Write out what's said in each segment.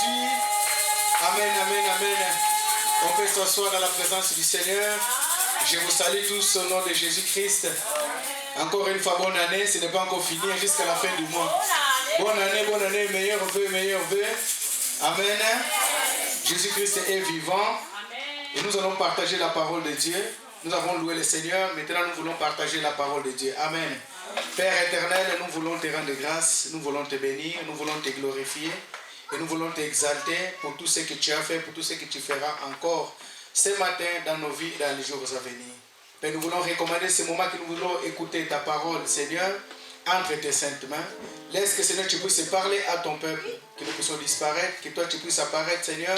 Jésus. Amen, amen, amen. On peut s'asseoir dans la présence du Seigneur. Je vous salue tous au nom de Jésus-Christ. Encore une fois, bonne année. Ce n'est pas encore fini jusqu'à la fin du mois. Bonne année, meilleur vœu, meilleur vœu. Amen. Jésus-Christ est vivant. Et nous allons partager la parole de Dieu. Nous avons loué le Seigneur. Maintenant, nous voulons partager la parole de Dieu. Amen. Père éternel, nous voulons te rendre grâce. Nous voulons te bénir. Nous voulons te glorifier. Et nous voulons t'exalter pour tout ce que tu as fait, pour tout ce que tu feras encore ce matin dans nos vies et dans les jours à venir. Père, nous voulons recommander ce moment que nous voulons écouter ta parole, Seigneur, entre tes saintes mains. Laisse que, Seigneur, tu puisses parler à ton peuple, que nous puissions disparaître, que toi tu puisses apparaître, Seigneur,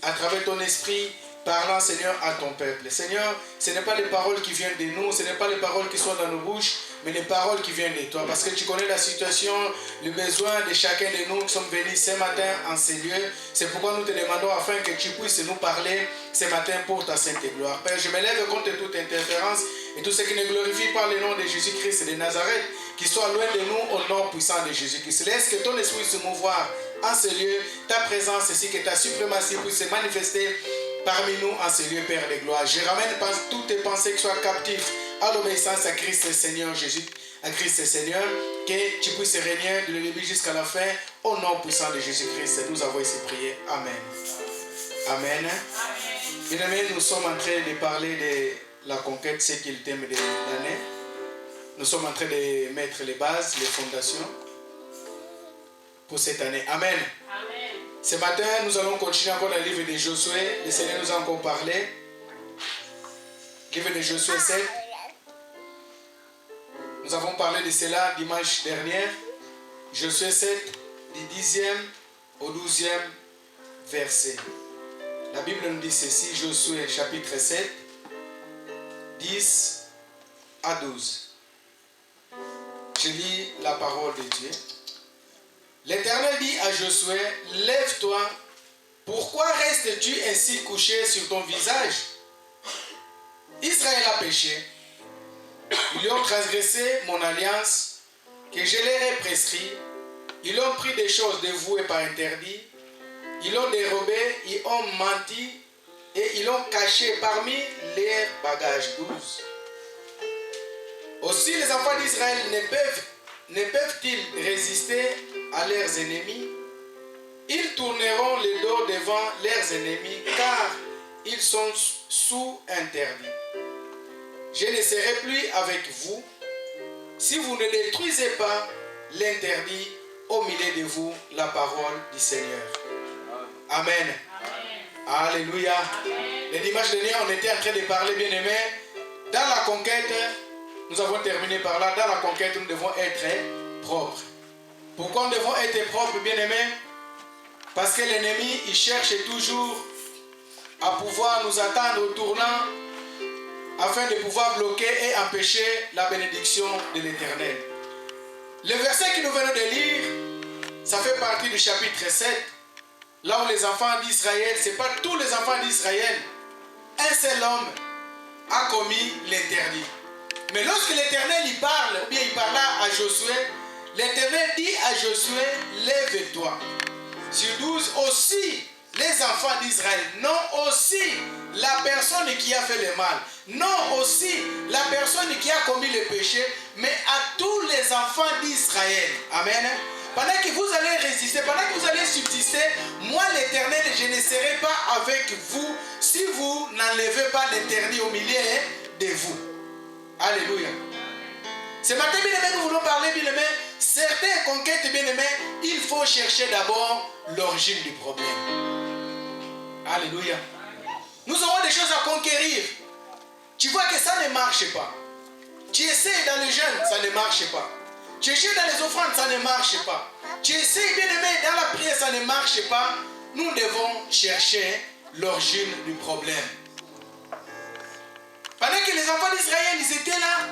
à travers ton esprit, parlant, Seigneur, à ton peuple. Seigneur, ce n'est pas les paroles qui viennent de nous, ce n'est pas les paroles qui sont dans nos bouches, mais les paroles qui viennent de toi. Parce que tu connais la situation, le besoin de chacun de nous qui sommes venus ce matin en ces lieux. C'est pourquoi nous te demandons afin que tu puisses nous parler ce matin pour ta sainte gloire. Père, je me lève contre toute interférence et tout ce qui ne glorifie pas le nom de Jésus-Christ de Nazareth, qui soit loin de nous au nom puissant de Jésus-Christ. Laisse que ton esprit se mouvoir en ce lieu, ta présence ainsi que ta suprématie puisse se manifester parmi nous en ce lieu, Père de gloire. Je ramène toutes tes pensées qui soient captives à l'obéissance à Christ Seigneur Jésus, à Christ Seigneur, que tu puisses régner de le début jusqu'à la fin, au nom puissant de Jésus-Christ. Nous avons ici prié. Amen. Amen. Bien-aimés, nous sommes en train de parler de la conquête, c'est qui est le thème de l'année. Nous sommes en train de mettre les bases, les fondations pour cette année. Amen. Amen. Ce matin, nous allons continuer encore dans le livre de Josué. Le Seigneur nous a encore parlé. Livre de Josué 7. Nous avons parlé de cela dimanche dernier. Josué 7, du 10e au 12e verset. La Bible nous dit ceci, Josué chapitre 7, 10 à 12. Je lis la parole de Dieu. L'Éternel dit à Josué, lève-toi, pourquoi restes-tu ainsi couché sur ton visage? Israël a péché. Ils ont transgressé mon alliance que je leur ai prescrit. Ils ont pris des choses dévouées par interdit. Ils ont dérobé, ils ont menti et ils ont caché parmi leurs bagages 12. Aussi les enfants d'Israël ne peuvent-ils résister à leurs ennemis? Ils tourneront le dos devant leurs ennemis car ils sont sous interdit. Je ne serai plus avec vous si vous ne détruisez pas l'interdit au milieu de vous, la parole du Seigneur. Amen. Amen. Alléluia. Amen. Le dimanche dernier, on était en train de parler, bien aimé, dans la conquête, nous avons terminé par là, dans la conquête, nous devons être propres. Pourquoi nous devons être propres, bien aimé? Parce que l'ennemi, il cherche toujours à pouvoir nous attendre au tournant afin de pouvoir bloquer et empêcher la bénédiction de l'Éternel. Le verset que nous venons de lire, ça fait partie du chapitre 7, là où les enfants d'Israël, ce n'est pas tous les enfants d'Israël, un seul homme a commis l'interdit. Mais lorsque l'Éternel y parle, ou bien il parla à Josué, l'Éternel dit à Josué, lève-toi. Sur 12, aussi les enfants d'Israël, non aussi la personne qui a fait le mal, non aussi la personne qui a commis le péché, mais à tous les enfants d'Israël. Amen. Pendant que vous allez résister, pendant que vous allez subsister, moi l'Éternel, je ne serai pas avec vous si vous n'enlevez pas l'interdit au milieu de vous. Alléluia. Ce matin, bien aimé, nous voulons parler, bien aimé, certaines conquêtes, bien aimé, il faut chercher d'abord l'origine du problème. Alléluia. Nous avons des choses à conquérir. Tu vois que ça ne marche pas. Tu essaies dans les jeûnes, ça ne marche pas. Tu essaies dans les offrandes, ça ne marche pas. Tu essaies, bien aimé, dans la prière, ça ne marche pas. Nous devons chercher l'origine du problème. Pendant que les enfants d'Israël, ils étaient là,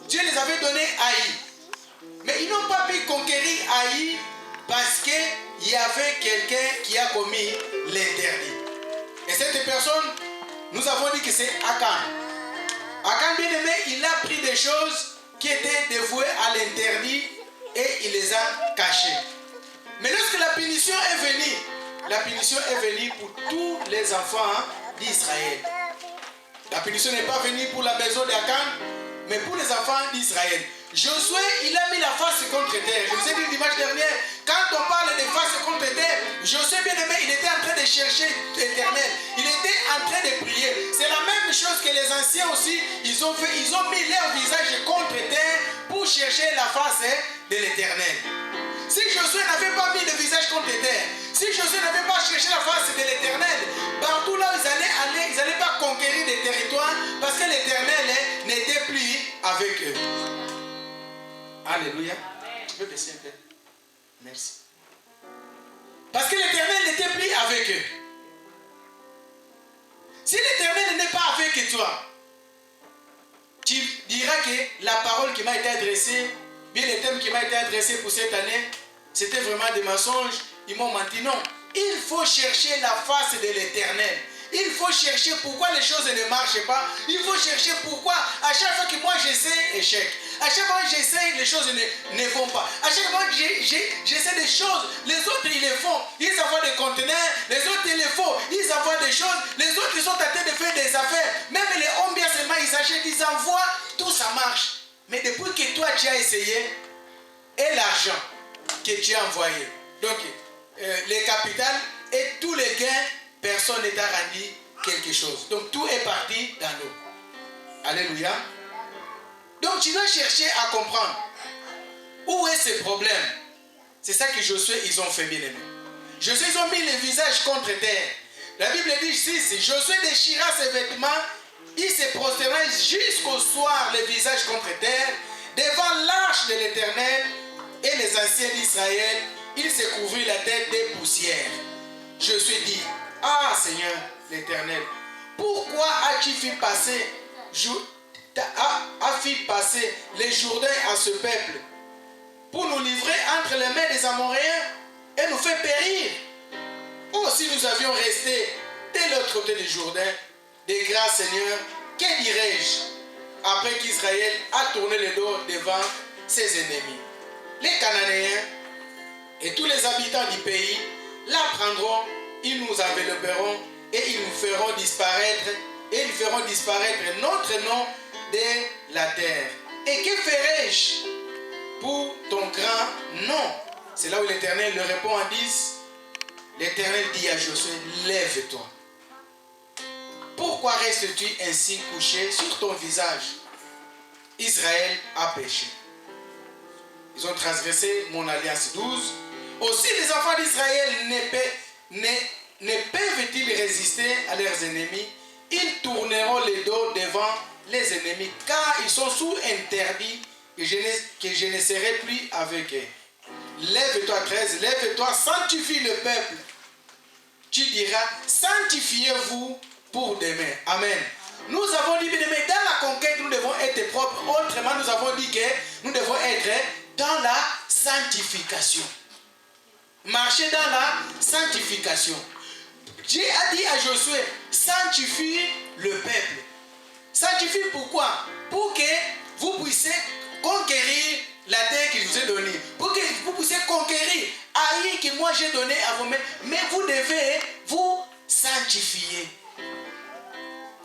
Dieu les avait donné Haï. Mais ils n'ont pas pu conquérir Haï parce qu'il y avait quelqu'un qui a commis l'interdit. Et cette personne, nous avons dit que c'est Akan. Akan, bien aimé, il a pris des choses qui étaient dévouées à l'interdit et il les a cachées. Mais lorsque la punition est venue, la punition est venue pour tous les enfants d'Israël. La punition n'est pas venue pour la maison d'Akan, mais pour les enfants d'Israël. Josué, il a mis la face contre terre. Je vous ai dit dimanche dernier, quand on parle de face contre terre, Josué bien-aimé, il était en train de chercher l'Éternel. Il était en train de prier. C'est la même chose que les anciens aussi, ils ont fait. Ils ont mis leur visage contre terre pour chercher la face de l'Éternel. Si Josué n'avait pas mis le visage contre terre, si Josué n'avait pas cherché la face de l'Éternel, partout là où ils allaient aller, ils n'allaient pas conquérir des territoires parce que l'Éternel n'était plus avec eux. Alléluia. Tu peux baisser un peu? Merci. Parce que l'Éternel n'était plus avec eux. Si l'Éternel n'est pas avec toi, tu diras que la parole qui m'a été adressée, bien le thème qui m'a été adressé pour cette année, c'était vraiment des mensonges. Ils m'ont menti. Non. Il faut chercher la face de l'Éternel. Il faut chercher pourquoi les choses ne marchent pas. Il faut chercher pourquoi à chaque fois que moi j'essaie, échec. À chaque fois que j'essaie, les choses ne vont pas. À chaque fois que j'essaie des choses, les autres ils les font. Ils envoient des conteneurs, les autres ils les font. Ils envoient des choses, les autres ils sont en train de faire des affaires. Même les hommes bien seulement ils achètent, ils envoient, tout ça marche. Mais depuis que toi tu as essayé, et l'argent que tu as envoyé, donc les capitales et tous les gains, personne ne t'a rendu quelque chose. Donc tout est parti dans l'eau. Alléluia. Donc tu dois chercher à comprendre où est ce problème. C'est ça que Josué, ils ont fait bien aimé. Josué, ils ont mis le visage contre terre. La Bible dit ici, Josué déchira ses vêtements, il se prosterna jusqu'au soir le visage contre terre, devant l'arche de l'Éternel et les anciens d'Israël, il se couvrit la tête des poussières. Josué dit, ah Seigneur l'Éternel, pourquoi as-tu fait passer les Jourdains à ce peuple pour nous livrer entre les mains des Amoréens et nous faire périr? Oh, si nous avions resté de l'autre côté du Jourdain, de grâce Seigneur, que dirais-je après qu'Israël a tourné le dos devant ses ennemis? Les Cananéens et tous les habitants du pays la prendront, ils nous envelopperont et ils nous feront disparaître, et ils feront disparaître notre nom de la terre. Et que ferai-je pour ton grand nom? C'est là où l'Éternel le répond en 10. L'Éternel dit à Josué, lève-toi. Pourquoi restes-tu ainsi couché sur ton visage? Israël a péché. Ils ont transgressé mon alliance 12. Aussi les enfants d'Israël ne peuvent-ils résister à leurs ennemis? Ils tourneront les dos devant les ennemis, car ils sont sous interdit que je ne serai plus avec eux. Lève-toi 13, lève-toi, sanctifie le peuple. Tu diras, sanctifiez-vous pour demain. Amen. Nous avons dit, mais dans la conquête, nous devons être propres. Autrement, nous avons dit que nous devons être dans la sanctification. Marcher dans la sanctification. Dieu a dit à Josué, sanctifie le peuple. Sanctifie pourquoi? Pour que vous puissiez conquérir la terre que je vous ai donnée. Pour que vous puissiez conquérir Haï que moi j'ai donné à vous. Mais vous devez vous sanctifier.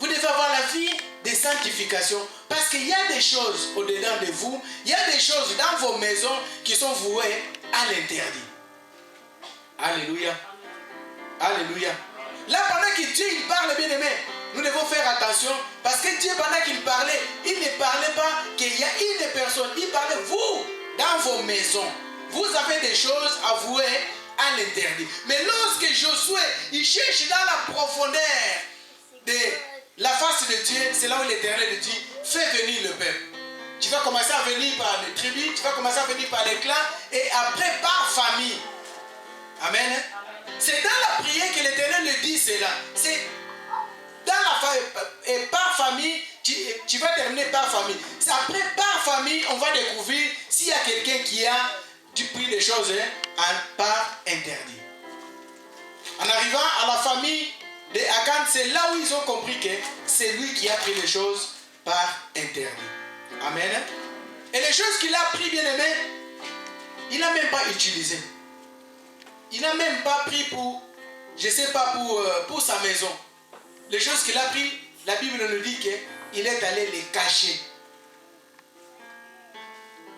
Vous devez avoir la vie de sanctification. Parce qu'il y a des choses au-dedans de vous. Il y a des choses dans vos maisons qui sont vouées à l'interdit. Alléluia. Alléluia. Là, pendant que Dieu il parle, bien aimé, nous devons faire attention. Parce que Dieu, pendant qu'il parlait, il ne parlait pas qu'il y a une personne. Il parlait, vous, dans vos maisons, vous avez des choses à vouer à l'interdit. Mais lorsque Josué, il cherche dans la profondeur de la face de Dieu, c'est là où l'Éternel dit, fais venir le peuple. Tu vas commencer à venir par les tribus, tu vas commencer à venir par les clans, et après par famille. Amen. C'est dans la prière que l'Éternel le dit cela. C'est dans la famille, et par famille, tu vas terminer par famille. C'est après par famille, on va découvrir s'il y a quelqu'un qui a pris des choses par interdit. En arrivant à la famille de Akan, c'est là où ils ont compris que c'est lui qui a pris les choses par interdit. Amen. Et les choses qu'il a pris, bien aimé, il n'a même pas utilisé. Il n'a même pas pris pour je ne sais pas pour sa maison, les choses qu'il a pris, la Bible nous dit qu'il est allé les cacher.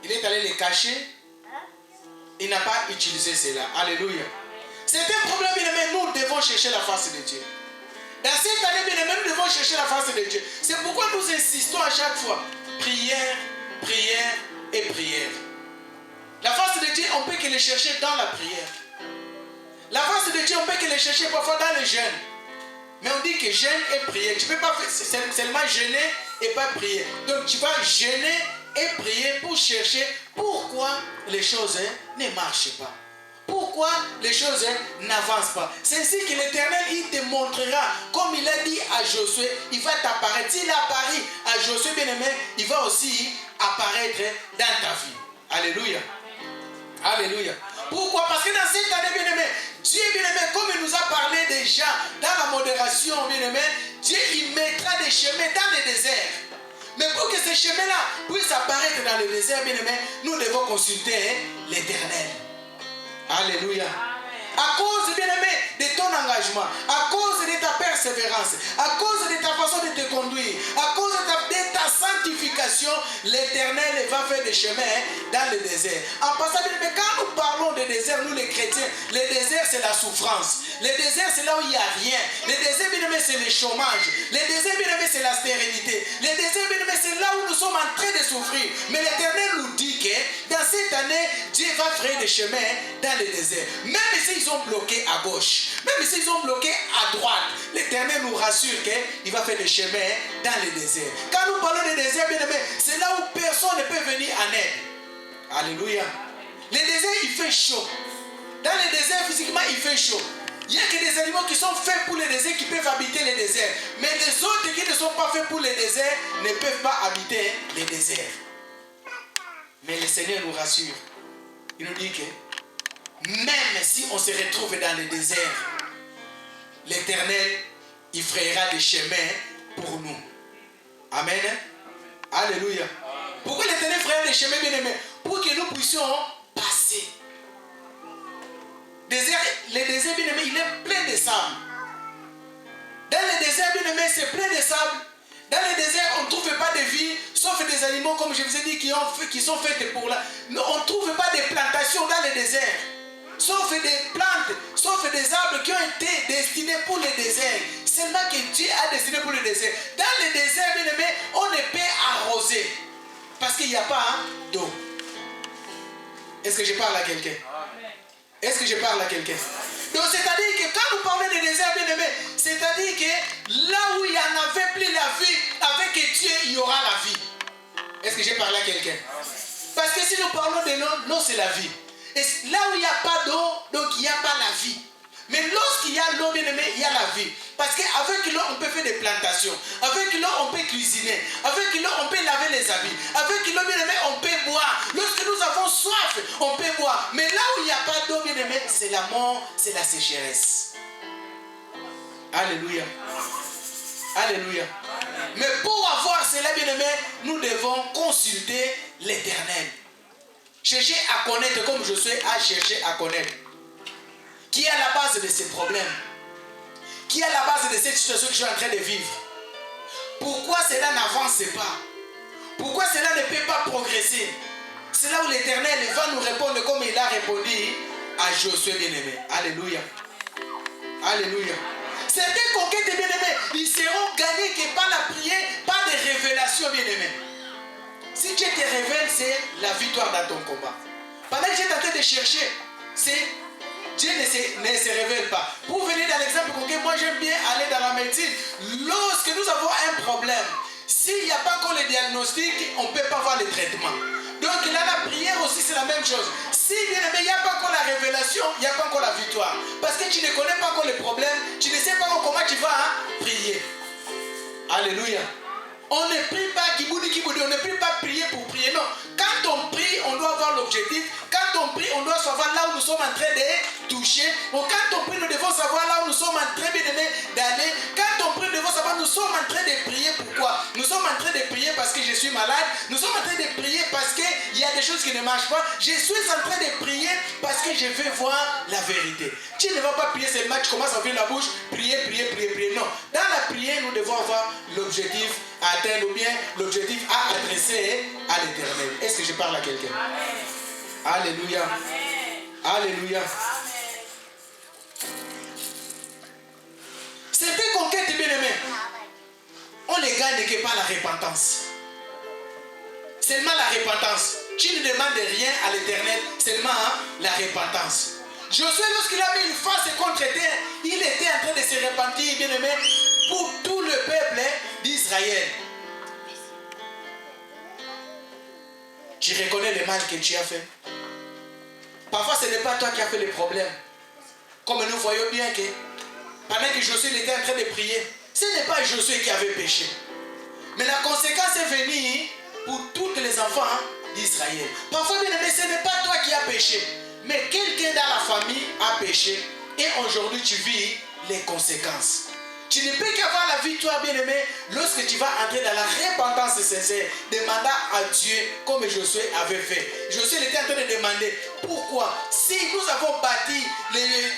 Il est allé les cacher. Il n'a pas utilisé cela. Alléluia. C'est un problème, bien-aimé. Nous devons chercher la face de Dieu. Dans cette année, bien-aimé, nous devons chercher la face de Dieu. C'est pourquoi nous insistons à chaque fois. Prière, prière et prière. La face de Dieu, on peut que les chercher dans la prière. La face de Dieu, on peut que les chercher parfois dans le jeûne. Mais on dit que jeûne et prière. Tu ne peux pas seulement jeûner et pas prier. Donc tu vas jeûner et prier pour chercher pourquoi les choses ne marchent pas. Pourquoi les choses n'avancent pas. C'est ainsi que l'Éternel, il te montrera, comme il a dit à Josué, il va t'apparaître. S'il apparaît à Josué, bien-aimé, il va aussi apparaître dans ta vie. Alléluia. Alléluia. Pourquoi? Parce que dans cette année, bien-aimé, Dieu, bien-aimé, comme il nous a parlé déjà dans la modération, bien-aimé, Dieu, il mettra des chemins dans le désert. Mais pour que ces chemins-là puissent apparaître dans le désert, bien-aimé, nous devons consulter l'Éternel. Alléluia. À cause, bien-aimé, de ton engagement, à cause de ta persévérance, à cause de ta façon de te conduire, à cause de ta sanctification, l'Éternel va faire des chemins dans le désert. En passant, bien-aimé, quand nous parlons de désert, nous les chrétiens, le désert c'est la souffrance. Le désert c'est là où il n'y a rien. Le désert, bien-aimé, c'est le chômage. Le désert, bien-aimé, c'est la stérilité. Le désert, bien-aimé, c'est là où nous sommes en train de souffrir. Mais l'Éternel nous dit que dans cette année, Dieu va faire des chemins dans le désert. Même s'ils sont bloqués à gauche, même s'ils sont bloqués à droite, l'Éternel nous rassure qu'il va faire des chemins dans le désert. Quand nous parlons de désert, bien aimé, c'est là où personne ne peut venir en aide. Alléluia. Le désert, il fait chaud. Dans le désert, physiquement, il fait chaud. Il n'y a que des animaux qui sont faits pour le désert qui peuvent habiter les déserts. Mais les autres qui ne sont pas faits pour les déserts ne peuvent pas habiter les déserts. Mais le Seigneur nous rassure. Il nous dit que même si on se retrouve dans le désert, l'Éternel, il frayera des chemins pour nous. Amen. Alléluia. Pourquoi l'Éternel frayera des chemins, bien aimés? Pour que nous puissions passer. Le désert, bien aimé, il est plein de sable. Dans le désert, bien aimé, c'est plein de sable. Dans le désert, on ne trouve pas de vie, sauf des animaux, comme je vous ai dit, qui sont faits pour là. On ne trouve pas de plantations dans le désert. Sauf des plantes, sauf des arbres qui ont été destinés pour le désert. Seulement que Dieu a destiné pour le désert. Dans le désert, bien aimé, on ne peut arroser. Parce qu'il n'y a pas d'eau. Est-ce que je parle à quelqu'un? Est-ce que je parle à quelqu'un? Donc c'est-à-dire que quand nous parlons de désert, bien aimé, c'est-à-dire que là où il n'y en avait plus la vie, avec Dieu, il y aura la vie. Est-ce que j'ai parlé à quelqu'un? Parce que si nous parlons de l'eau, l'eau c'est la vie. Et là où il n'y a pas d'eau, donc il n'y a pas la vie. Mais lorsqu'il y a l'eau, bien aimé, il y a la vie. Parce qu'avec l'eau, on peut faire des plantations. Avec l'eau, on peut cuisiner. Avec l'eau, on peut laver les habits. Avec l'eau, bien aimé, on peut boire. Lorsque nous avons soif, on peut boire. Mais là où il n'y a pas d'eau, bien aimé, c'est la mort, c'est la sécheresse. Alléluia. Alléluia. Mais pour avoir cela, bien aimé, nous devons consulter l'Éternel. Chercher à connaître comme Josué a cherché à connaître. Qui est à la base de ces problèmes? Qui est à la base de cette situation que je suis en train de vivre? Pourquoi cela n'avance pas? Pourquoi cela ne peut pas progresser? C'est là où l'Éternel va nous répondre comme il a répondu à Josué bien-aimé. Alléluia. Alléluia. Certaines conquêtes bien-aimées, ils seront gagnés que par la prière, par des révélations bien-aimées. Si Dieu te révèle, c'est la victoire dans ton combat. Pendant que tu es en train de chercher, Dieu ne se révèle pas. Pour venir dans l'exemple concret, moi j'aime bien aller dans la médecine. Lorsque nous avons un problème, s'il n'y a pas encore le diagnostic, on ne peut pas voir le traitement. Donc là, la prière aussi, c'est la même chose. Si bien aimé, il n'y a pas encore la révélation, il n'y a pas encore la victoire. Parce que tu ne connais pas encore le problème, tu ne sais pas encore comment tu vas prier. Alléluia. On ne prie pas kiboudi, on ne prie pas prier pour prier. Non. Quand on prie, on doit avoir l'objectif. Quand on prie, on doit savoir là où nous sommes en train de toucher. Donc, quand on prie, nous devons savoir là où nous sommes en train d'aller. Quand on prie, nous devons savoir nous sommes en train de prier. Pourquoi? Nous sommes en train de prier parce que je suis malade. Nous sommes en train de prier parce qu'il y a quelque chose qui ne marche pas, je suis en train de prier parce que je veux voir la vérité. Tu ne vas pas prier seulement, tu commences à ouvrir la bouche, prier, prier, prier, prier. Non. Dans la prière, nous devons avoir l'objectif à atteindre ou bien l'objectif à adresser à l'Éternel. Est-ce que je parle à quelqu'un? Alléluia. Amen. Alléluia. Certaines conquêtes, bien aimés, on les gagne que par la repentance. Seulement la repentance. Tu ne demandes rien à l'Éternel, seulement la repentance. Josué, lorsqu'il a mis une face contre terre, il était en train de se repentir, bien aimé, pour tout le peuple d'Israël. Tu reconnais le mal que tu as fait. Parfois, ce n'est pas toi qui as fait le problème. Comme nous voyons bien que pendant que Josué était en train de prier, ce n'est pas Josué qui avait péché. Mais la conséquence est venue pour tous les enfants d'Israël. Parfois, bien aimé, ce n'est pas toi qui as péché, mais quelqu'un dans la famille a péché. Et aujourd'hui, tu vis les conséquences. Tu ne peux qu'avoir la victoire, bien aimé, lorsque tu vas entrer dans la repentance sincère, demandant à Dieu comme Josué avait fait. Josué était en train de demander pourquoi, si nous avons bâti,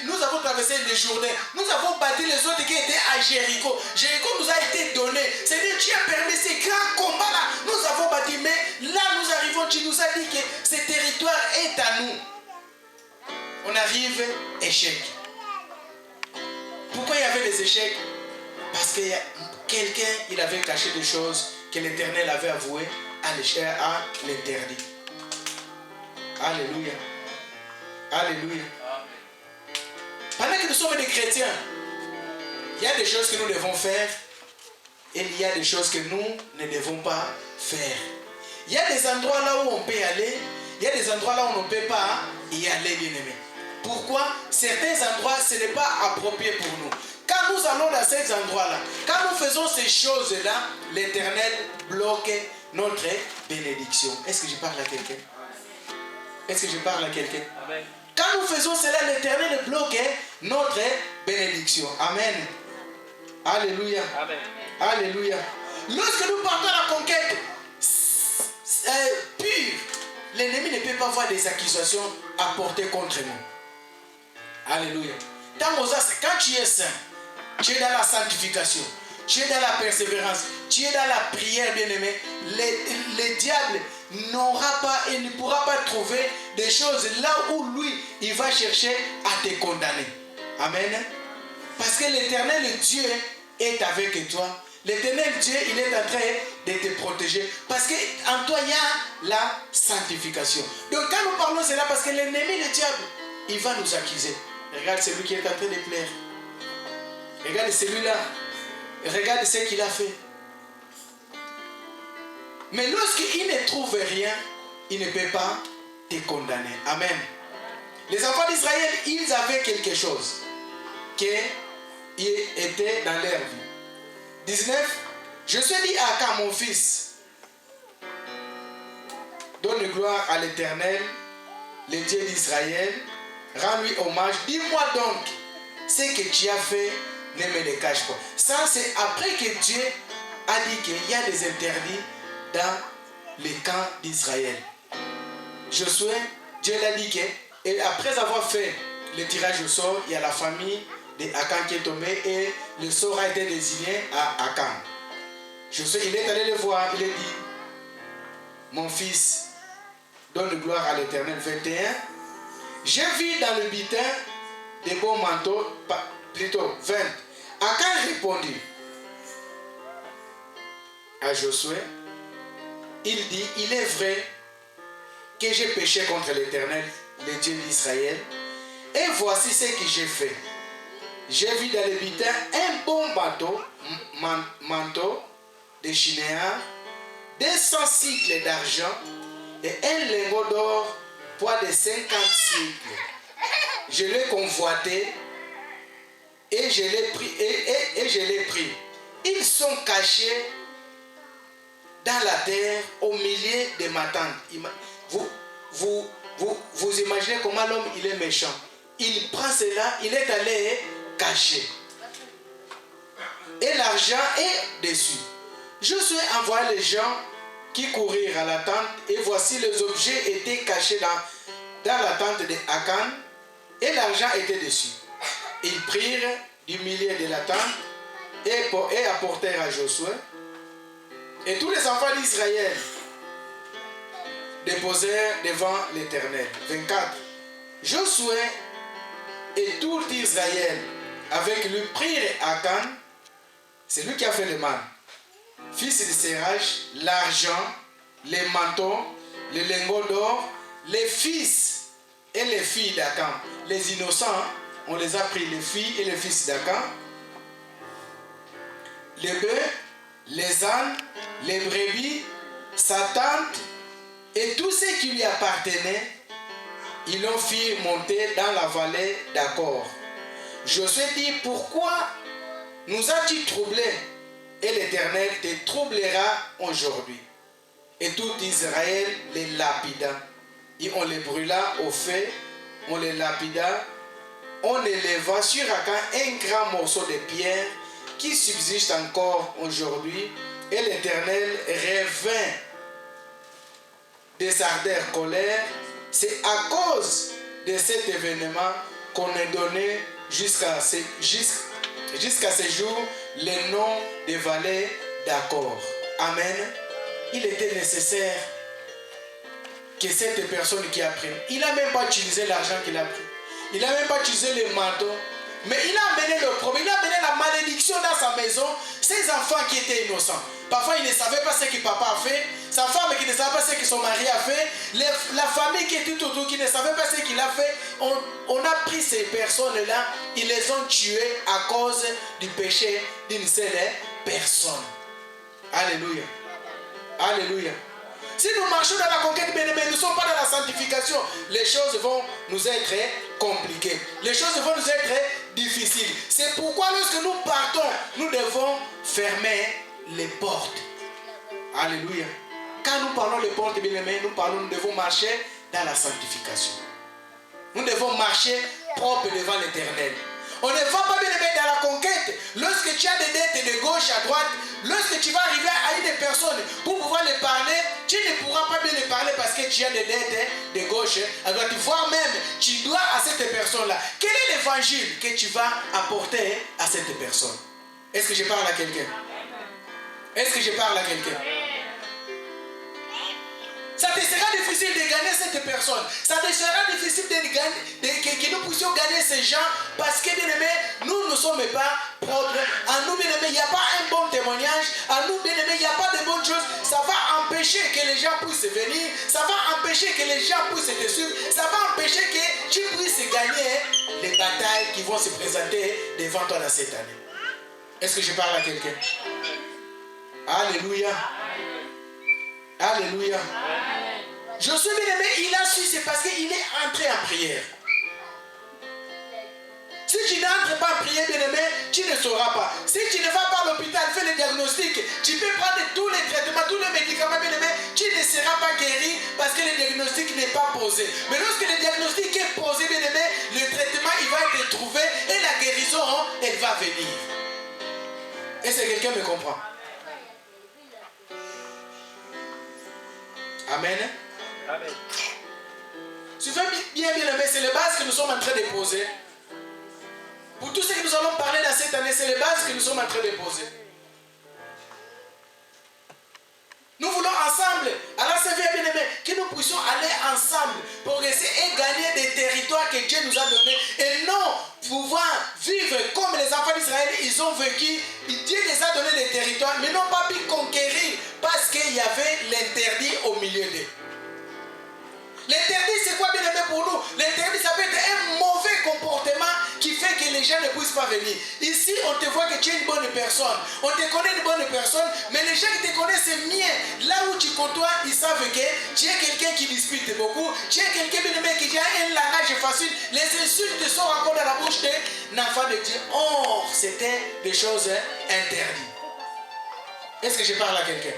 nous avons traversé les journées, nous avons bâti les autres qui étaient à Jéricho. Jéricho nous a été donné. C'est-à-dire, tu as permis ces grands combats-là. Nous avons bâti, mais là nous arrivons, tu nous as dit que ce territoire est à nous. On arrive, échec. Pourquoi il y avait des échecs? Parce que quelqu'un, il avait caché des choses que l'Éternel avait avouées à l'interdit. Alléluia. Alléluia. Pendant que nous sommes des chrétiens, il y a des choses que nous devons faire et il y a des choses que nous ne devons pas faire. Il y a des endroits là où on peut y aller, il y a des endroits là où on ne peut pas y aller, bien aimé. Pourquoi? Certains endroits, ce n'est pas approprié pour nous. Quand nous allons dans ces endroits-là, quand nous faisons ces choses-là, l'Éternel bloque notre bénédiction. Est-ce que je parle à quelqu'un? Est-ce que je parle à quelqu'un? Amen. Quand nous faisons cela, l'Éternel bloque notre bénédiction. Amen. Alléluia. Amen. Alléluia. Lorsque nous partons à la conquête pure, l'ennemi ne peut pas avoir des accusations à porter contre nous. Alléluia. Quand tu es saint, tu es dans la sanctification, tu es dans la persévérance, tu es dans la prière, bien-aimé, le diable n'aura pas et ne pourra pas trouver des choses là où lui, il va chercher à te condamner. Amen. Parce que l'Éternel Dieu est avec toi. L'Éternel Dieu, il est en train de te protéger. Parce qu'en toi, il y a la sanctification. Donc quand nous parlons, c'est là parce que l'ennemi, le diable, il va nous accuser. Regarde celui qui est en train de plaire. Regarde celui-là. Regarde ce qu'il a fait. Mais lorsqu'il ne trouve rien, il ne peut pas te condamner. Amen. Les enfants d'Israël, ils avaient quelque chose qui était dans leur vie. 19. Je suis dit à Akab, mon fils, donne gloire à l'Éternel, le Dieu d'Israël. Rends-lui hommage. Dis-moi donc ce que tu as fait, ne me le cache pas. Ça, c'est après que Dieu a dit qu'il y a des interdits dans les camps d'Israël. Josué, Dieu l'a dit que, et après avoir fait le tirage au sort, il y a la famille d'Akan qui est tombée et le sort a été désigné à Akan. Josué, il est allé le voir, il a dit, mon fils, donne gloire à l'Éternel. 21. J'ai vu dans le butin des beaux manteaux, plutôt 20. Akan répondit à Josué, il dit, il est vrai que j'ai péché contre l'Éternel, le Dieu d'Israël, et voici ce que j'ai fait. J'ai vu dans le butin un bon manteau de chinéa, 200 cycles d'argent et un lingot d'or poids de 50 cycles. Je l'ai convoité et je l'ai pris. Ils sont cachés dans la terre au milieu de ma tente. Vous imaginez comment l'homme il est méchant. Il prend cela, il est allé cacher. Et l'argent est dessus. Je suis envoyé les gens qui courirent à la tente, et voici les objets étaient cachés dans la tente de Akan, et l'argent était dessus. Ils prirent du milieu de la tente et apportèrent à Josué. Et tous les enfants d'Israël déposèrent devant l'Éternel. 24. Josué et tout Israël avec lui prirent Akan, c'est lui qui a fait le mal, fils de Sérach, l'argent, les manteaux, les lingots d'or, les fils et les filles d'Akan. Les innocents, on les a pris, les filles et les fils d'Akan. Les bœufs, les ânes, les brebis, sa tante et tout ce qui lui appartenait, ils l'ont fait monter dans la vallée d'Acor. Josué dit, pourquoi nous as-tu troublés? Et l'Éternel te troublera aujourd'hui. Et tout Israël les lapida. Et on les brûla au feu, on les lapida, on éleva sur Akan un grand morceau de pierre qui subsiste encore aujourd'hui. Et l'Éternel revint de sa ardeur colère. C'est à cause de cet événement qu'on a donné jusqu'à ce jour le nom des vallées d'Acor. Amen. Il était nécessaire que cette personne qui a pris, il n'a même pas utilisé l'argent qu'il a pris, il n'a même pas utilisé les manteaux, mais il a amené le problème, il a amené la malédiction dans sa maison, ses enfants qui étaient innocents. Parfois, il ne savait pas ce que papa a fait, sa femme qui ne savait pas ce que son mari a fait, la famille qui était tout autour qui ne savait pas ce qu'il a fait. On a pris ces personnes-là, ils les ont tuées à cause du péché d'une seule personne. Alléluia. Alléluia. Si nous marchons dans la conquête, mais nous ne sommes pas dans la sanctification, les choses vont nous être compliquées. Les choses vont nous être difficiles. C'est pourquoi lorsque nous partons, nous devons fermer les portes. Alléluia. Quand nous parlons les portes, bien aimés, nous devons marcher dans la sanctification. Nous devons marcher propre devant l'Éternel. On ne va pas bien aimé dans la conquête. Lorsque tu as des dettes de gauche à droite, lorsque tu vas arriver à une personne pour pouvoir les parler, tu ne pourras pas bien les parler parce que tu as des dettes de gauche à droite. Voire même, tu dois à cette personne-là. Quel est l'évangile que tu vas apporter à cette personne? Est-ce que je parle à quelqu'un? Est-ce que je parle à quelqu'un? Ça te sera difficile de gagner cette personne. Ça te sera difficile que nous puissions gagner ces gens parce que, bien aimé, nous ne sommes pas propres. À nous, bien aimé, il n'y a pas un bon témoignage. À nous, bien aimé, il n'y a pas de bonnes choses. Ça va empêcher que les gens puissent venir. Ça va empêcher que les gens puissent te suivre. Ça va empêcher que tu puisses gagner les batailles qui vont se présenter devant toi dans cette année. Est-ce que je parle à quelqu'un? Alléluia. Alléluia. Je suis bien aimé, il a su, c'est parce qu'il est entré en prière. Si tu n'entres pas en prière, bien aimé, tu ne sauras pas. Si tu ne vas pas à l'hôpital, fais le diagnostic, tu peux prendre tous les traitements, tous les médicaments, bien aimé, tu ne seras pas guéri parce que le diagnostic n'est pas posé. Mais lorsque le diagnostic est posé, bien aimé, le traitement, il va être trouvé et la guérison, elle va venir. Est-ce que quelqu'un me comprend? Amen. Amen. Suivez bien aimé, c'est les bases que nous sommes en train de poser. Pour tout ce que nous allons parler dans cette année, c'est les bases que nous sommes en train de poser. Nous voulons ensemble, alors c'est bien aimé, que nous puissions aller ensemble pour essayer et gagner des territoires que Dieu nous a donnés et non pouvoir vivre comme les enfants d'Israël, ils ont vécu. Dieu les a donné des territoires, mais n'ont pas pu conquérir parce qu'il y avait l'interdit au milieu d'eux. L'interdit, c'est quoi bien aimé pour nous? L'interdit, ça peut être un mauvais comportement qui fait que les gens ne puissent pas venir. Ici, on te voit que tu es une bonne personne. On te connaît une bonne personne, mais les gens qui te connaissent mieux, là où tu côtoies, ils savent que tu es quelqu'un qui dispute beaucoup. Tu es quelqu'un bien aimé qui a un langage facile. Les insultes sont encore dans la bouche d'un enfant de Dieu. Or, c'était des choses interdites. Est-ce que je parle à quelqu'un?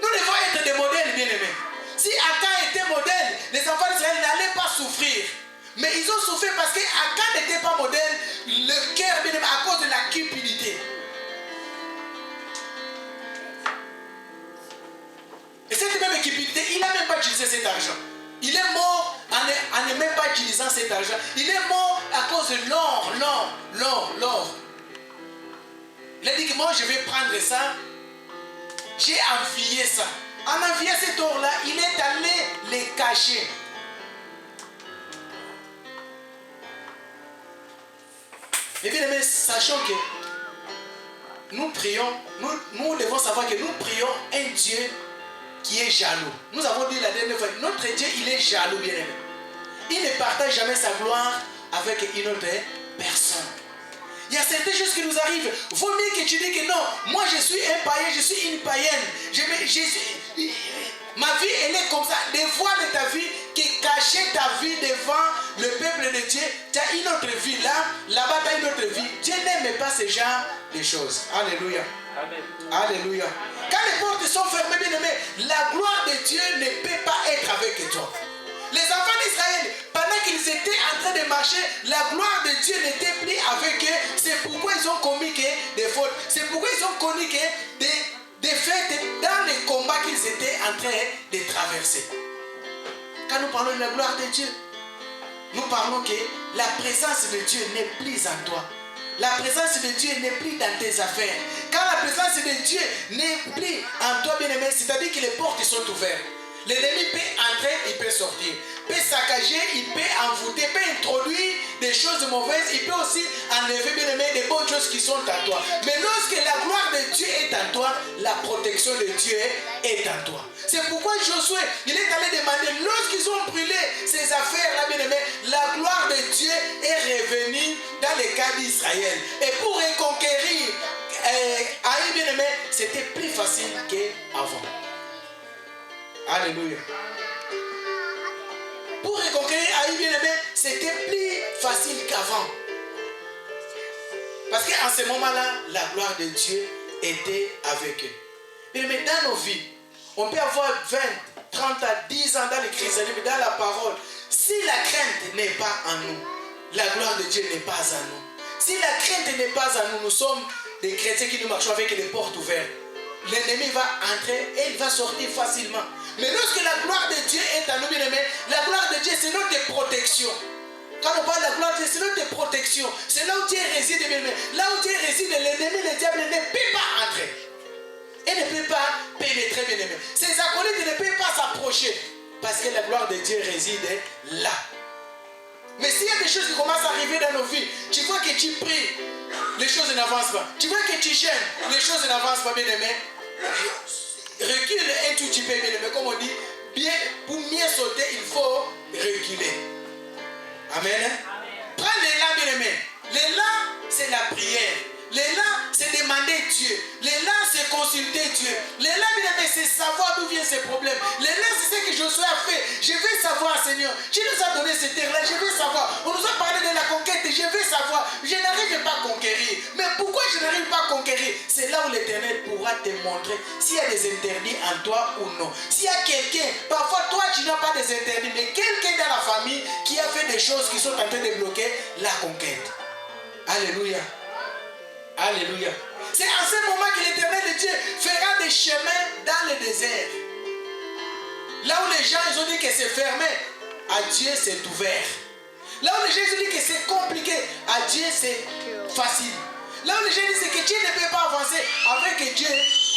Nous devons être des modèles bien aimés. Si Akan était modèle, les enfants d'Israël n'allaient pas souffrir. Mais ils ont souffert parce qu'Akan n'était pas modèle, le cœur bien aimé, à cause de la cupidité. cet argent. Il est mort en ne même pas utilisant cet argent. Il est mort à cause de l'or. Il a dit que moi je vais prendre ça. J'ai envié ça. En enviant cet or-là, il est allé les cacher. Et bien aimé, sachons que nous prions, nous devons savoir que nous prions un Dieu qui est jaloux. Nous avons dit la dernière fois, notre Dieu, il est jaloux, bien aimé. Il ne partage jamais sa gloire avec une autre personne. Il y a certaines choses qui nous arrivent. Il vaut mieux que tu dis que non, moi je suis un païen, je suis une païenne. Ma vie, elle est comme ça. Des fois de ta vie, qui cachait ta vie devant le peuple de Dieu, tu as une autre vie. Là-bas, tu as une autre vie. Dieu n'aime pas ce genre de choses. Alléluia. Amen. Alléluia. Quand les portes sont fermées, bien aimé, la gloire de Dieu ne peut pas être avec toi. Les enfants d'Israël, pendant qu'ils étaient en train de marcher, la gloire de Dieu n'était plus avec eux. C'est pourquoi ils ont commis des fautes. C'est pourquoi ils ont connu des faits dans les combats qu'ils étaient en train de traverser. Quand nous parlons de la gloire de Dieu, nous parlons que la présence de Dieu n'est plus en toi. La présence de Dieu n'est plus dans tes affaires. Quand la présence de Dieu n'est plus en toi, bien-aimé, c'est-à-dire que les portes sont ouvertes. L'ennemi peut entrer, il peut sortir. Il peut saccager, il peut envoûter, il peut introduire des choses mauvaises. Il peut aussi enlever, bien aimé, des bonnes choses qui sont en toi. Mais lorsque la gloire de Dieu est en toi, la protection de Dieu est en toi. C'est pourquoi Josué, il est allé demander, lorsqu'ils ont brûlé ces affaires-là, bien aimé, la gloire de Dieu est revenue dans les cas d'Israël. Et pour reconquérir Haï, bien aimé, c'était plus facile qu'avant. Alléluia. Pour reconquérir Haï, bien aimé, c'était plus facile qu'avant. Parce qu'en ce moment-là, la gloire de Dieu était avec eux. Bien aimé, dans nos vies, on peut avoir 20, 30 à 10 ans dans le christianisme, dans la parole. Si la crainte n'est pas en nous, la gloire de Dieu n'est pas en nous. Si la crainte n'est pas en nous, nous sommes des chrétiens qui nous marchons avec les portes ouvertes. L'ennemi va entrer et il va sortir facilement. Mais lorsque la gloire de Dieu est en nous, bien aimé, la gloire de Dieu, c'est notre protection. Quand on parle de la gloire de Dieu, c'est notre protection. C'est là où Dieu réside, bien aimé. Là où Dieu réside, l'ennemi, le diable ne peut pas entrer. Et ne peut pas pénétrer, bien aimé. Ses acolytes ne peuvent pas s'approcher. Parce que la gloire de Dieu réside là. Mais s'il y a des choses qui commencent à arriver dans nos vies, tu vois que tu pries, les choses n'avancent pas. Tu vois que tu gênes, les choses n'avancent pas, bien aimé. Recule un tout petit peu, bien aimé. Comme on dit, pour mieux sauter, il faut reculer. Amen. Prends l'élan, bien aimé. L'élan, c'est la prière. L'élan, c'est demander Dieu. L'élan, c'est consulter Dieu. L'élan, bien aimé, c'est savoir d'où viennent ces problèmes. L'élan, c'est ce que Josué a fait. Je veux savoir, Seigneur. Tu nous as donné cette terre-là. Je veux savoir. On nous a parlé de la conquête. Je veux savoir. Je n'arrive pas à conquérir. Mais pourquoi je n'arrive pas à conquérir? C'est là où l'Éternel pourra te montrer s'il y a des interdits en toi ou non. S'il y a quelqu'un, parfois toi tu n'as pas des interdits, mais quelqu'un dans la famille qui a fait des choses qui sont en train de bloquer la conquête. Alléluia. Alléluia. C'est en ce moment que l'Éternel de Dieu fera des chemins dans le désert. Là où les gens ils ont dit que c'est fermé, à Dieu c'est ouvert. Là où les gens ils ont dit que c'est compliqué, à Dieu c'est facile. Là où les gens disent que Dieu ne peut pas avancer, avec Dieu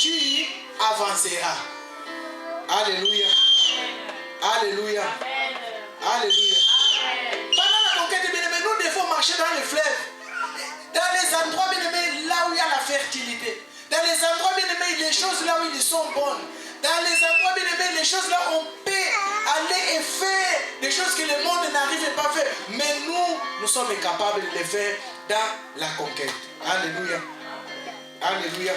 tu y avanceras. Alléluia. Alléluia. Alléluia. Pendant la conquête, bien aimé, nous devons marcher dans les fleuves. Dans les endroits, bien aimés, là où il y a la fertilité. Dans les endroits, bien aimés, les choses là où ils sont bonnes. Dans les endroits, bien aimés, les choses là où on peut aller et faire des choses que le monde n'arrive pas à faire. Mais nous sommes capables de les faire dans la conquête. Alléluia. Alléluia.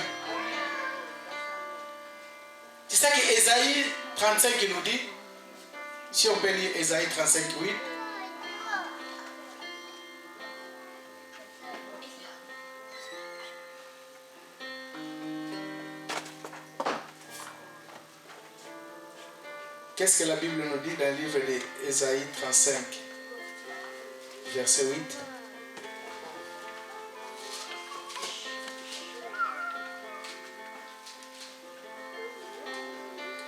C'est ça que Ésaïe 35 nous dit. Si on peut lire Ésaïe 35, 8. Qu'est-ce que la Bible nous dit dans le livre d'Ésaïe 35, verset 8?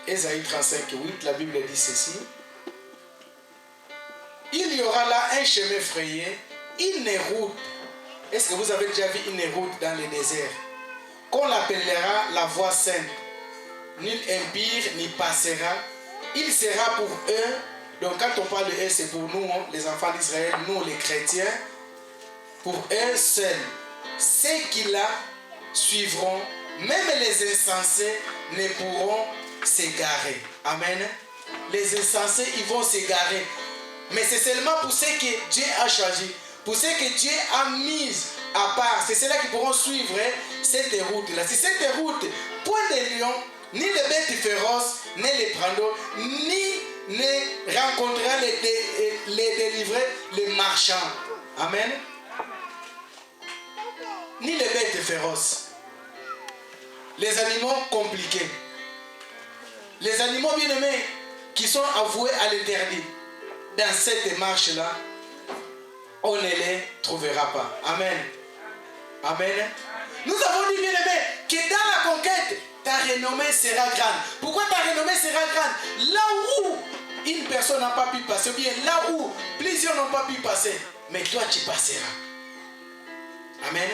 Ésaïe 35:8, la Bible dit ceci. Il y aura là un chemin frayé, une route. Est-ce que vous avez déjà vu une route dans le désert? Qu'on l'appellera la voie sainte. Nul impire n'y passera. Il sera pour eux. Donc quand on parle de eux, c'est pour nous, les enfants d'Israël, nous les chrétiens. Pour eux seuls. Ceux qui la suivront, même les insensés ne pourront s'égarer. Amen. Les insensés, ils vont s'égarer. Mais c'est seulement pour ceux que Dieu a choisi, pour ceux que Dieu a mis à part. C'est ceux-là qui pourront suivre cette route-là. C'est cette route, point de lion, ni de bêtes féroces, ni les prendront, ni ne rencontrera les délivrés, les marchands. Amen. Ni les bêtes féroces. Les animaux compliqués. Les animaux bien-aimés qui sont avoués à l'interdit. Dans cette marche-là, on ne les trouvera pas. Amen. Amen. Nous avons dit, bien-aimé, que dans la conquête, ta renommée sera grande. Pourquoi ta renommée sera grande? Là où une personne n'a pas pu passer, ou bien là où plusieurs n'ont pas pu passer, mais toi tu passeras. Amen.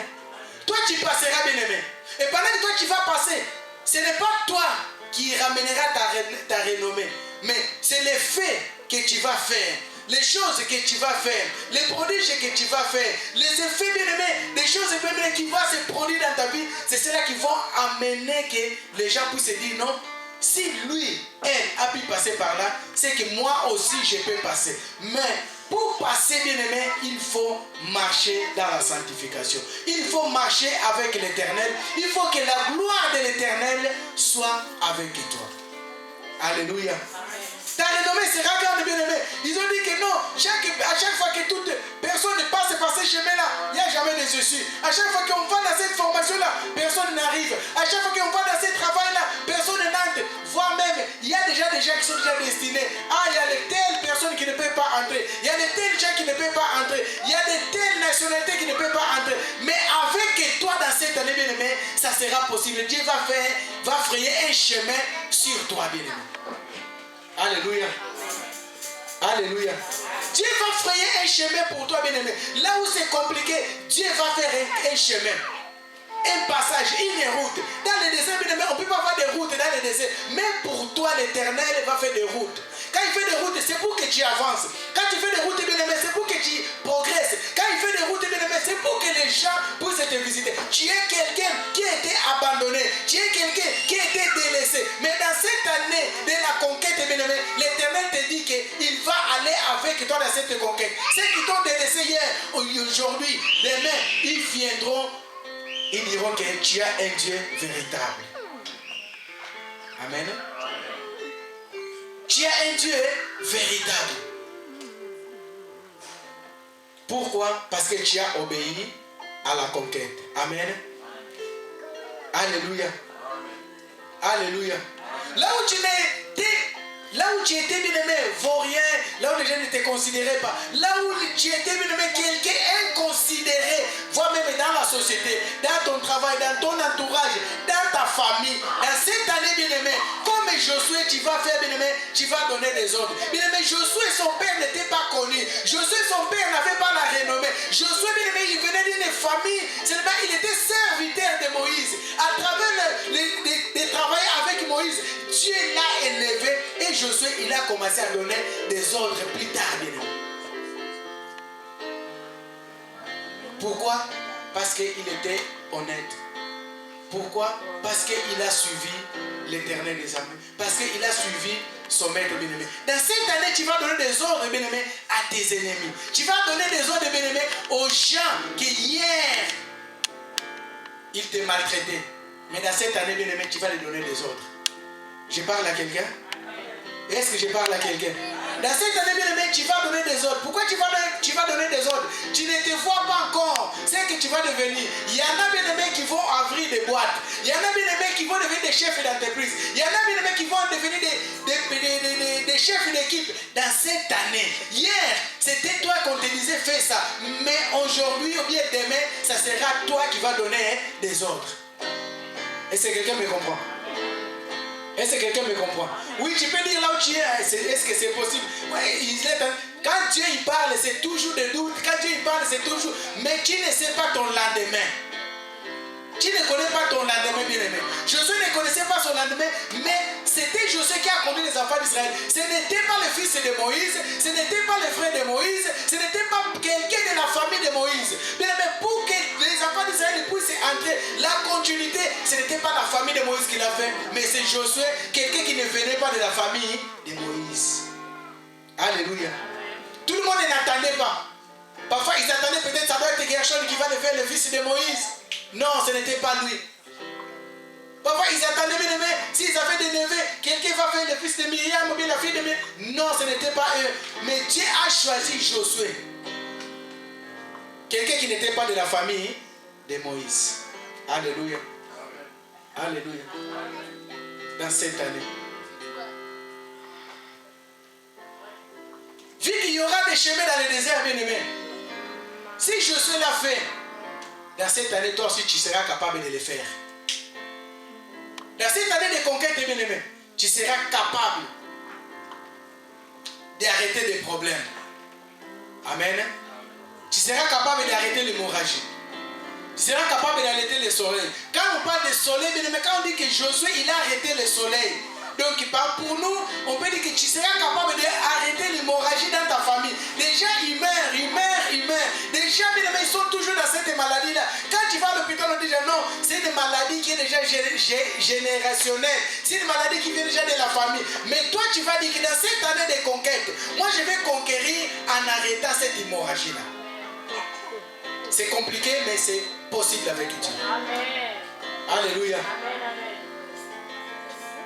Toi tu passeras, bien-aimé. Et pendant que toi tu vas passer, ce n'est pas toi qui ramènera ta renommée, mais c'est les faits que tu vas faire, les choses que tu vas faire, les prodiges que tu vas faire, les effets bien-aimés, des choses bien-aimées qui vont se produire dans ta vie, c'est cela qui vont amener que les gens puissent se dire non, si lui, elle a pu passer par là, c'est que moi aussi je peux passer. Mais pour passer, bien-aimé, il faut marcher dans la sanctification. Il faut marcher avec l'Éternel. Il faut que la gloire de l'Éternel soit avec toi. Alléluia. Ta renommée sera grande, bien-aimé. Ils ont dit que non, à chaque fois que toute personne passe par ce chemin-là, il n'y a jamais de Jésus. À chaque fois qu'on va dans cette formation-là, personne n'arrive. À chaque fois qu'on va dans ce travail-là, personne n'entre. Voire même, il y a déjà des gens qui sont déjà destinés. Ah, il y a de telles personnes qui ne peuvent pas entrer. Il y a de tels gens qui ne peuvent pas entrer. Il y a de telles nationalités qui ne peuvent pas entrer. Mais avec toi dans cette année, bien-aimé, ça sera possible. Dieu va frayer un chemin sur toi, bien-aimé. Alléluia. Alléluia. Dieu va frayer un chemin pour toi, bien-aimé. Là où c'est compliqué, Dieu va faire un chemin. Un passage, une route. Dans le désert, bien-aimé, on ne peut pas avoir des routes dans le désert. Mais pour toi, l'Éternel va faire des routes. Quand il fait des routes, c'est pour que tu avances. Quand tu fais des routes, bien-aimé, c'est pour que tu progresses. Quand il fait des routes, bien-aimé, c'est pour que les gens puissent te visiter. Tu es quelqu'un qui a été abandonné. Tu es quelqu'un qui a été délaissé. Mais dans cette année de la conquête, bien-aimé, l'Éternel te dit qu'il va aller avec toi dans cette conquête. Ceux qui t'ont délaissé hier, aujourd'hui, demain, ils viendront. Ils diront que tu as un Dieu véritable. Amen. Tu as un Dieu véritable. Pourquoi? Parce que tu as obéi à la conquête. Amen. Alléluia. Alléluia. Là où tu étais bien-aimé, vaurien, là où les gens ne te considéraient pas, là où tu étais bien-aimé, quelqu'un inconsidéré, voire même dans la société, dans ton travail, dans ton entourage, dans ta famille, dans cette année, bien-aimé, comme Josué, tu vas faire, bien-aimé, tu vas donner des ordres. Bien-aimé, Josué, son père n'était pas connu. Josué, son père n'avait pas la renommée. Josué, bien-aimé, il venait d'une famille, seulement il était serviteur de Moïse. À travers les travailler avec Moïse, Dieu l'a élevé et Josué, il a commencé à donner des ordres plus tard, bien-aimé. Pourquoi? Parce qu'il était honnête. Pourquoi? Parce qu'il a suivi l'Éternel des armées. Parce qu'il a suivi son maître bien-aimé. Dans cette année, tu vas donner des ordres bien-aimés à tes ennemis. Tu vas donner des ordres bien-aimés aux gens qui hier, ils te maltraitaient. Mais dans cette année, bien-aimé, tu vas les donner des ordres. Je parle à quelqu'un? Est-ce que je parle à quelqu'un? Dans cette année, bien-aimé, tu vas donner des ordres. Pourquoi tu vas donner des ordres? Tu ne te vois pas encore ce que tu vas devenir. Il y en a, bien-aimés, qui vont ouvrir des boîtes. Il y en a, bien-aimés, qui vont devenir des chefs d'entreprise. Il y en a, bien-aimés, qui vont devenir des chefs d'équipe. Dans cette année, hier, c'était toi qu'on te disait fais ça. Mais aujourd'hui, ou bien demain, ça sera toi qui vas donner des ordres. Est-ce que quelqu'un me comprend? Est-ce que quelqu'un me comprend? Oui, tu peux dire là où tu es, est-ce que c'est possible? Ouais, quand Dieu il parle, c'est toujours des doutes. Quand Dieu il parle, c'est toujours... Mais tu ne sais pas ton lendemain. Tu ne connais pas ton lendemain, bien-aimé. Josué ne connaissait pas son lendemain, mais c'était Josué qui a conduit les enfants d'Israël. Ce n'était pas le fils de Moïse, ce n'était pas le frère de Moïse, ce n'était pas quelqu'un de la famille de Moïse. Bien-aimé, pour que les enfants d'Israël puissent entrer, la continuité, ce n'était pas la famille de Moïse qui l'a fait, mais c'est Josué, quelqu'un qui ne venait pas de la famille de Moïse. Alléluia. Tout le monde n'attendait pas. Parfois, ils attendaient peut-être ça doit être Gershon qui va le faire le fils de Moïse. Non, ce n'était pas lui. Parfois, ils attendaient bien aimé, s'ils avaient des neveux, quelqu'un va faire le fils de Myriam ou bien la fille de Myriam. Non, ce n'était pas eux. Mais Dieu a choisi Josué. Quelqu'un qui n'était pas de la famille de Moïse. Alléluia. Alléluia. Dans cette année. Vu qu'il y aura des chemins dans le désert, bien aimé. Si Josué l'a fait, dans cette année, toi aussi, tu seras capable de le faire. Dans cette année de conquête, bien aimé, tu seras capable d'arrêter des problèmes. Amen. Tu seras capable d'arrêter l'hémorragie. Tu seras capable d'arrêter le soleil. Quand on parle de soleil, bien aimé, quand on dit que Josué, il a arrêté le soleil, donc pour nous, on peut dire que tu seras capable d'arrêter l'hémorragie dans ta famille. Les gens, ils meurent. Les gens, bien aimé, ils sont toujours dans cette maladie-là. Quand tu vas à l'hôpital, on dit non, c'est une maladie qui est déjà générationnelle. C'est une maladie qui vient déjà de la famille. Mais toi, tu vas dire que dans cette année de conquête, moi, je vais conquérir en arrêtant cette hémorragie-là. C'est compliqué, mais c'est possible avec Dieu. Amen. Alléluia. Amen.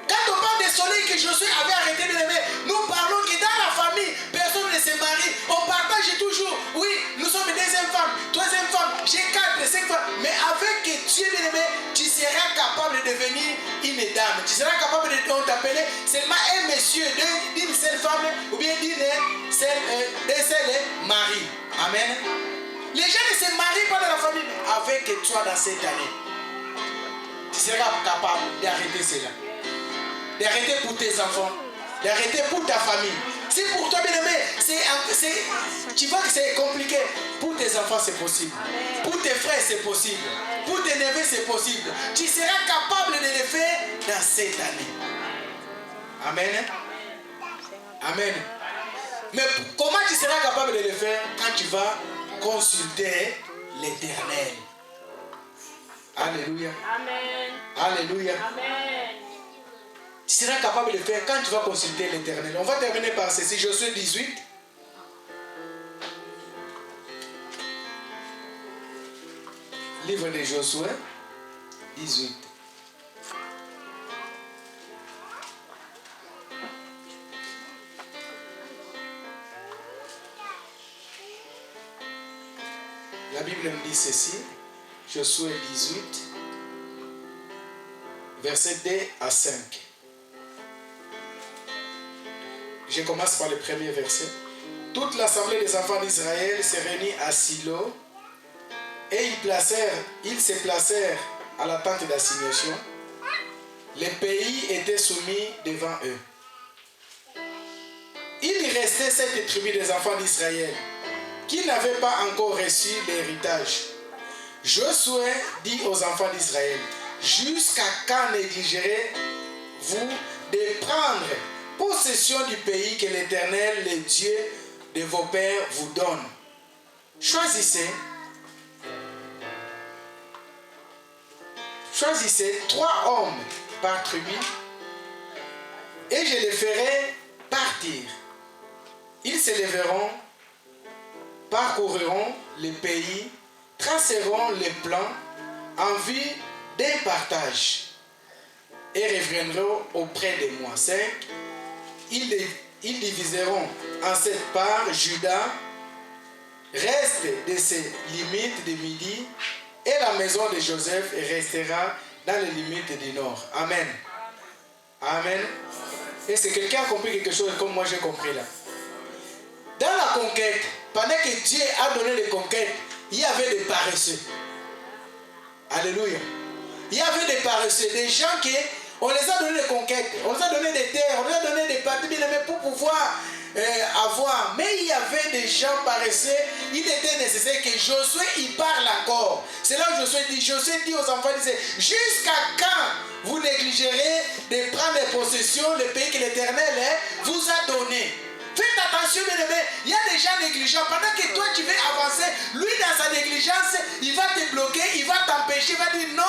Quand on parle des soleils que Josué avait arrêté de l'aimer, nous parlons que dans la famille, personne ne se marie. On partage toujours. Oui, nous sommes deuxième femme, troisième femme, j'ai 4, 5 femmes. Mais avec Dieu, bien aimé, tu seras capable de devenir une dame. Tu seras capable de t'appeler seulement un monsieur d'une seule femme ou bien d'un seul mari. Amen. Les gens ne se marient pas dans la famille. Avec toi dans cette année, tu seras capable d'arrêter cela. D'arrêter pour tes enfants, d'arrêter pour ta famille. Si pour toi, bien aimé, tu vois que c'est compliqué. Pour tes enfants, c'est possible. Pour tes frères, c'est possible. Pour tes neveux, c'est possible. Tu seras capable de le faire dans cette année. Amen. Amen. Mais comment tu seras capable de le faire quand tu vas consulter l'Éternel? Alléluia. Amen. Alléluia. Amen. Tu seras capable de le faire quand tu vas consulter l'Éternel. On va terminer par ceci. Josué 18. Livre de Josué 18. La Bible me dit ceci. Josué 18, versets 2 à 5. Je commence par le premier verset. Toute l'assemblée des enfants d'Israël s'est réunie à Silo et ils se placèrent à la tente d'assignation. Le pays était soumis devant eux. Il restait 7 tribus des enfants d'Israël qui n'avaient pas encore reçu l'héritage. Josué dit aux enfants d'Israël, jusqu'à quand négligerez-vous de prendre possession du pays que l'Éternel, le Dieu de vos pères, vous donne? Choisissez 3 hommes par tribu et je les ferai partir. Ils se lèveront, parcourront le pays, traceront les plans en vue d'un partage et reviendront auprès de moi. 5. Ils diviseront en 7 parts Juda, reste de ses limites de midi, et la maison de Joseph restera dans les limites du nord. Amen. Amen. Est-ce que quelqu'un a compris quelque chose comme moi j'ai compris là? Dans la conquête, pendant que Dieu a donné les conquêtes, il y avait des paresseux. Alléluia. Il y avait des paresseux, des gens qui, On les a donné des conquêtes, on les a donné des terres, on les a donné des parties bien aimés pour pouvoir avoir. Mais il y avait des gens paresseux. Il était nécessaire que Josué y parle encore. C'est là où Josué dit aux enfants, il disait, jusqu'à quand vous négligerez de prendre possession le pays que l'Éternel vous a donné? Faites attention, bien aimé, il y a des gens négligents. Pendant que toi tu veux avancer, lui dans sa négligence, il va te bloquer, il va t'empêcher, il va dire non.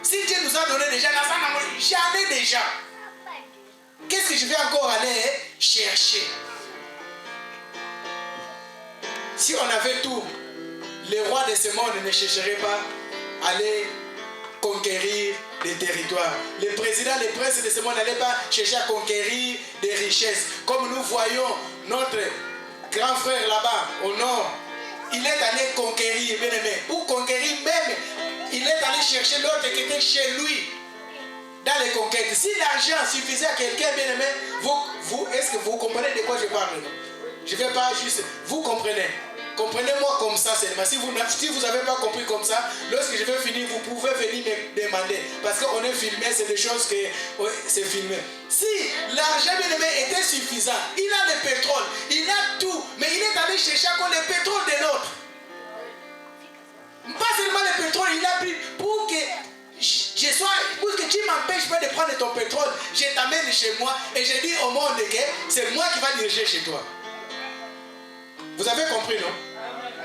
Si Dieu nous a donné déjà, j'en ai déjà. Qu'est-ce que je vais encore aller chercher? Si on avait tout, les rois de ce monde ne chercheraient pas à aller conquérir des territoires. Les présidents, les princes de ce monde n'allaient pas chercher à conquérir des richesses. Comme nous voyons notre grand frère là-bas, au nord, il est allé conquérir, bien aimé. Pour conquérir même, il est allé chercher l'autre qui était chez lui. Dans les conquêtes. Si l'argent suffisait à quelqu'un, bien aimé, est-ce que vous comprenez de quoi je parle? Je ne vais pas juste... Vous comprenez. Comprenez-moi comme ça seulement. Si vous n'avez pas compris comme ça, lorsque je vais finir, vous pouvez venir me demander. Parce qu'on est filmé, c'est des choses que... Oui, c'est filmé. Si l'argent, bien aimé, était suffisant, il a le pétrole, il a tout, mais il est allé chercher encore le pétrole de l'autre. Pas seulement le pétrole, il a pris pour que... pour que tu m'empêches pas de prendre ton pétrole, je t'amène chez moi et je dis au monde que c'est moi qui va diriger chez toi. Vous avez compris, non?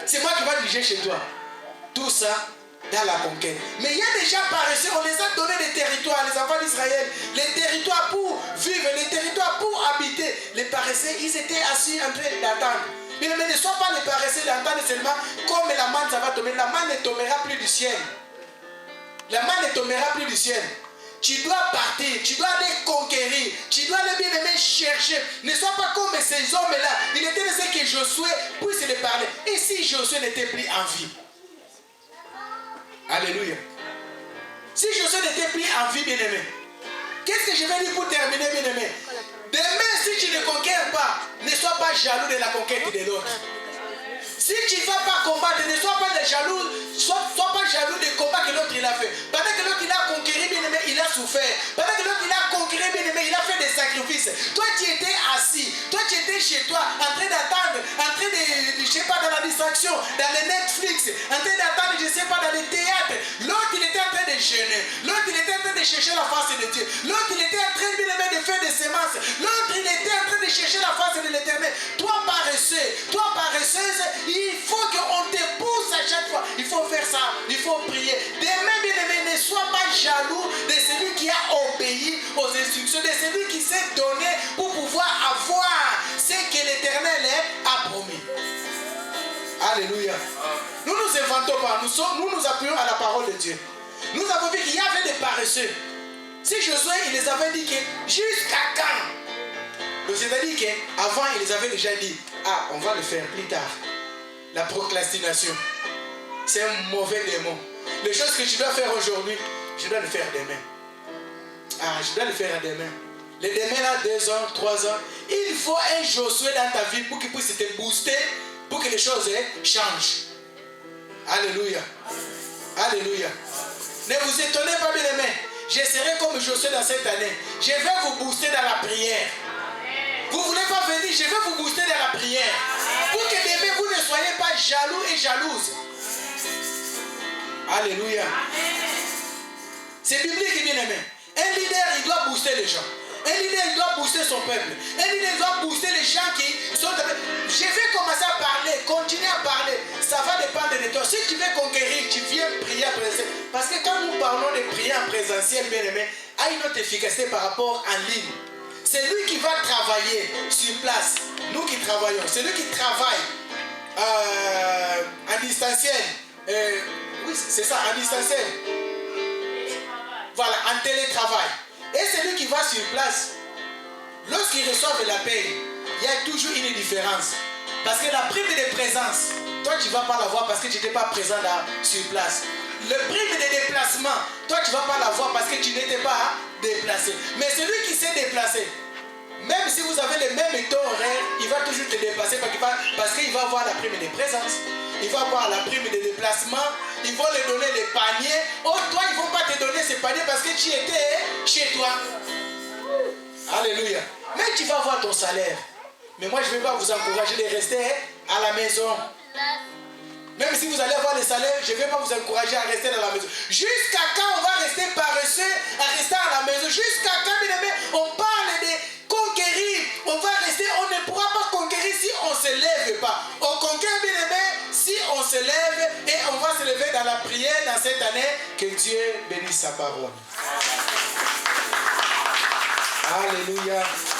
C'est moi qui va diriger chez toi. Tout ça dans la conquête. Mais il y a des gens paresseux, on les a donné des territoires, les enfants d'Israël, les territoires pour vivre, les territoires pour habiter. Les paresseux, ils étaient assis en train d'attendre. Mais ne sois pas les paresseux d'attendre seulement comme la manne, ça va tomber. La manne ne tombera plus du ciel. La main ne tombera plus du ciel. Tu dois partir, tu dois aller conquérir, tu dois aller bien aimer chercher. Ne sois pas comme ces hommes-là. Il était nécessaire que Josué puisse les parler. Et si Josué n'était plus en vie? Alléluia. Si Josué n'était plus en vie, bien aimé, qu'est-ce que je vais dire pour terminer, bien aimé? Demain, si tu ne conquiers pas, ne sois pas jaloux de la conquête de l'autre. Si tu ne vas pas combattre, ne sois pas jaloux, sois pas jaloux des combats que l'autre il a fait. Pendant que l'autre il a conquéri, bien aimé, il a souffert. Pendant que l'autre il a conquéri, bien aimé, il a fait des sacrifices. Toi tu étais assis, toi tu étais chez toi, en train d'attendre, en train de, je sais pas, dans la distraction, dans les Netflix, en train d'attendre, je sais pas, dans les théâtres. L'autre il était en train de jeûner, l'autre il était en train de chercher la face de Dieu, l'autre il était en train, bien aimé, de faire des semences, l'autre il était en train de chercher la face de l'Éternel. Toi paresseux, toi paresseuse, il faut qu'on te pousse à chaque fois. Il faut faire ça, il faut prier. Demain, bien aimé, ne sois pas jaloux de celui qui a obéi aux instructions, de celui qui s'est donné pour pouvoir avoir ce que l'Éternel a promis. Alléluia. Nous nous inventons pas, nous nous appuyons à la parole de Dieu. Nous avons vu qu'il y avait des paresseux. Si Josué, il les avait dit que jusqu'à quand? Donc c'est-à-dire qu'avant, il les avait déjà dit, ah, on va le faire plus tard. La procrastination, c'est un mauvais démon. Les choses que tu dois faire aujourd'hui, je dois le faire demain. Ah, je dois le faire demain. Les demain là, 2 ans, 3 ans. Il faut un Josué dans ta vie pour qu'il puisse te booster, pour que les choses changent. Alléluia. Alléluia. Ne vous étonnez pas, bien aimé. Je serai comme Josué dans cette année. Je vais vous booster dans la prière. Vous ne voulez pas venir, je vais vous booster dans la prière. Pour que demain vous ne soyez pas jaloux et jalouses. Alléluia. C'est biblique, bien aimé. Un leader, il doit booster les gens. Un leader, il doit booster son peuple. Un leader, il doit booster les gens qui sont... Je vais commencer à parler, continuer à parler. Ça va dépendre de toi. Si tu veux conquérir, tu viens prier en présentiel. Parce que quand nous parlons de prier en présentiel, bien aimé, a une autre efficacité par rapport en ligne. C'est lui qui va travailler sur place. Nous qui travaillons. C'est lui qui travaille en distanciel. Oui, c'est ça, en distanciel. Voilà, en télétravail. Et c'est lui qui va sur place. Lorsqu'il reçoit la paye, il y a toujours une différence. Parce que la prime de présence, toi tu ne vas pas l'avoir parce que tu n'étais pas présent là, sur place. Le prime de déplacement, toi tu ne vas pas l'avoir parce que tu n'étais pas déplacé. Mais celui qui s'est déplacé, même si vous avez les mêmes taux horaires, il va toujours te dépasser parce qu'il va avoir la prime de présence. Il va avoir la prime de déplacement. Ils vont lui donner les paniers. Oh, toi, ils ne vont pas te donner ces s'épanouir parce que tu étais chez toi. Alléluia. Mais tu vas avoir ton salaire. Mais moi, je ne vais pas vous encourager de rester à la maison. Même si vous allez avoir le salaire, je ne vais pas vous encourager à rester dans la maison. Jusqu'à quand on va rester paresseux, à rester à la maison? Jusqu'à quand, bien aimé, on parle de conquérir. On va rester, on ne pourra pas conquérir si on ne se lève pas. On conquiert, bien aimé, si on se lève et on va se lever dans la prière dans cette année. Que Dieu bénisse sa parole. Alléluia.